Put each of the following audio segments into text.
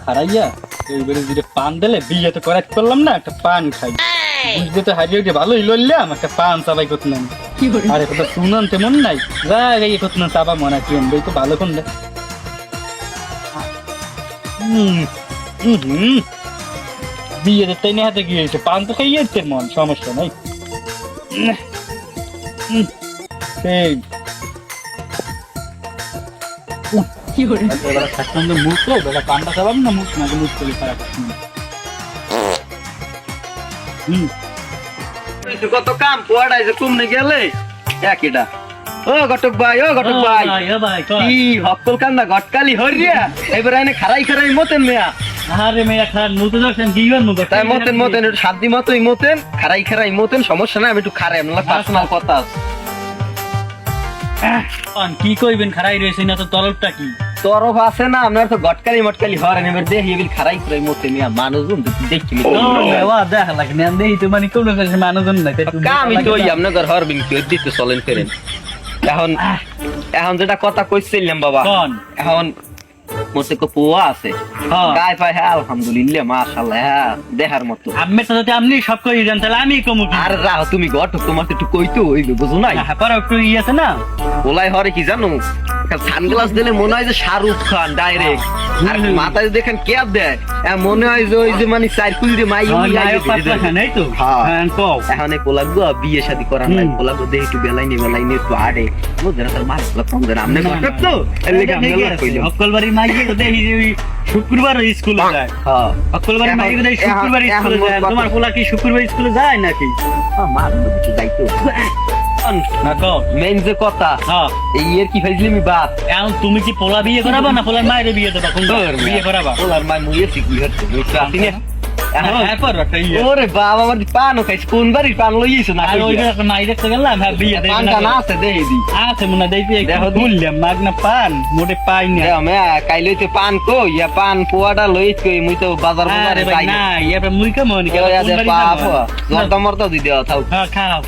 হারাইয়া এইবারে যদি পান দিলে বিয়ে তো করাতে পারলাম না, একটা পান খাই। বুঝতে তো হারিয়ে উঠে ভালোই লড়লাম, একটা পান চাবাই করতে না। আরে কথা শুনান তেমন নাই, যা গাইয়ে করতে না চাবা মনে কি এই তো ভালো কোন বিয়েতে তাই না হাতে গিয়েছে, পান তো খাইয়ে মন সমস্যা নাই। সেই মুখ তো বেলা পানটা চাবাম না, মুখ না মুখ করলে খারাপ। কত কাম পোয়াড়াই যে কমনে গেলে একইটা। ও ঘটক ভাই, ও ঘটক ভাই, কি হকল কান্দা ঘটকালি হরিয়া এবার এনে খারাই খারাই মতেন মেয়া। আরে মেয়া খারাপ নতুন আসেন কি আর মুখ তাই মতেন মতেন একটু শান্তি মতোই মতেন, খারাই খারাই মতেন, সমস্যা নাই, আমি একটু খারাই আপনার পার্সোনাল কথা আছে। কি কইবেন খারাই রয়েছে না তো তরফটা কি তরফ আছে না আপনার তো গটকালি মটকালি হরেন, এবার দেখি এবার খারাই খারাই মতে মেয়া মানুষজন দেখি দেখা লাগে না দেখি তো মানে কোন মানুষজন নাই আমি তো ওই আপনার ঘর হরবিন কি দিতে চলেন ফেরেন। এখন এখন যেটা কথা কইছিলাম বাবা, এখন মতে কো পোয়া আছে গায়ে পায়, হ্যাঁ আলহামদুলিল্লাহ মাশাআল্লাহ, হ্যাঁ দেখার মতো। আমি তো যদি আপনি সব কই দেন তাহলে আমি কমু কি? আর রাও তুমি ঘটক, তোমার তো একটু কইতো হইবে বুঝো নাই? হ্যাঁ পারো একটু ই আছে না, ওলাই হরে কি জানো, সানগ্লাস দিলে মনে হয় যে শাহরুখ খান ডাইরেক্ট, আর মাথায় দেখেন ক্যাপ দেয় মনে হয় যে ওই যে মানে সাইকুল দিয়ে মাই নাই তো। এখন এই পোলাগো বিয়ে শাদী করার নাই, পোলাগো দেখে একটু বেলাইনি একটু আড়ে বুঝলেন, তার মাছ কম দেন আপনি ঘটক তো অক্কলবাড়ির মাইকে তো দেখি যে শুক্রবার স্কুলে যায়। হ্যাঁ অক্কলবাড়ির মাইকে দেখি শুক্রবার স্কুলে যায়। তোমার পোলা কি শুক্রবার স্কুলে যায় নাকি? মার কিছু যাইতো মেন যে কথা এই এর কি ফাইজলিমি বাত। এখন তুমি কি পোলা বিয়ে করাবা না পোলার মায়ের বিয়ে দেবা? কোন বিয়ে করাবা? পোলার মায় মুইয়েছি কি হচ্ছে বুঝতে আসি না। ওরে বাবা আমার পানও খাইছ, কোন বাড়ির পান লইয়েছো না? আর ওই যে মাই দেখতে গেলাম, হ্যাঁ বিয়ে দেই পানটা না আছে দেই দি আছে মনে দেই দেখো বললাম মাগ না পান মোটে পাই না। মে কাইলইতে পান কো ইয়া পান পোয়াটা লইছ কই মুই তো বাজার বাজারে যাই না, ইয়া মুই কা মনি কে বাপ জর্দা মর্দা দি দেও থাও। হ্যাঁ খাও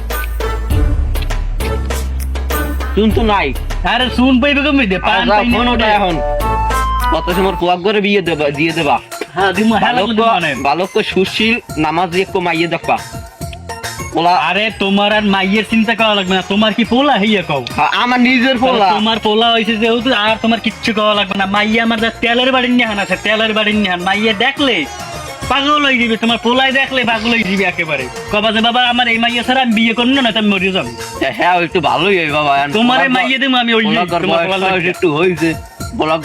শুন তো নাই। আরে শুন পাইবে কমই দে পান পাই না ওটা এখন কত সময় পোয়াক করে বিয়ে দেবা দিয়ে দেবা। হ্যাঁ দিমু হেলা কোন মানে বালক সুশীল নামাজ এক কো মাইয়ে দেখবা পোলা। আরে তোমার আর মাইয়ের চিন্তা করা লাগবে না, তোমার কি পোলা হইয়া কও? আমার নিজের পোলা। তোমার পোলা হইছে যেহেতু আর তোমার কিচ্ছু করা লাগবে না। মাইয়া আমার যা তেলের বাড়ি নিয়ে হান আছে, তেলের বাড়ি নিয়ে হান মাইয়া দেখলে পাগল হয়ে যাবে, তোমার পোলাই দেখলে পাগল হয়ে যাবে একেবারে। কবা যে বাবা আমার এই মাইয়া ছাড়া আমি বিয়ে করবো না, আমি মরে যাবো। হ্যাঁ একটু ভালোই বাবা, তোমার মাইয়া দেবো আমি ওই একটু হয়েছে বলা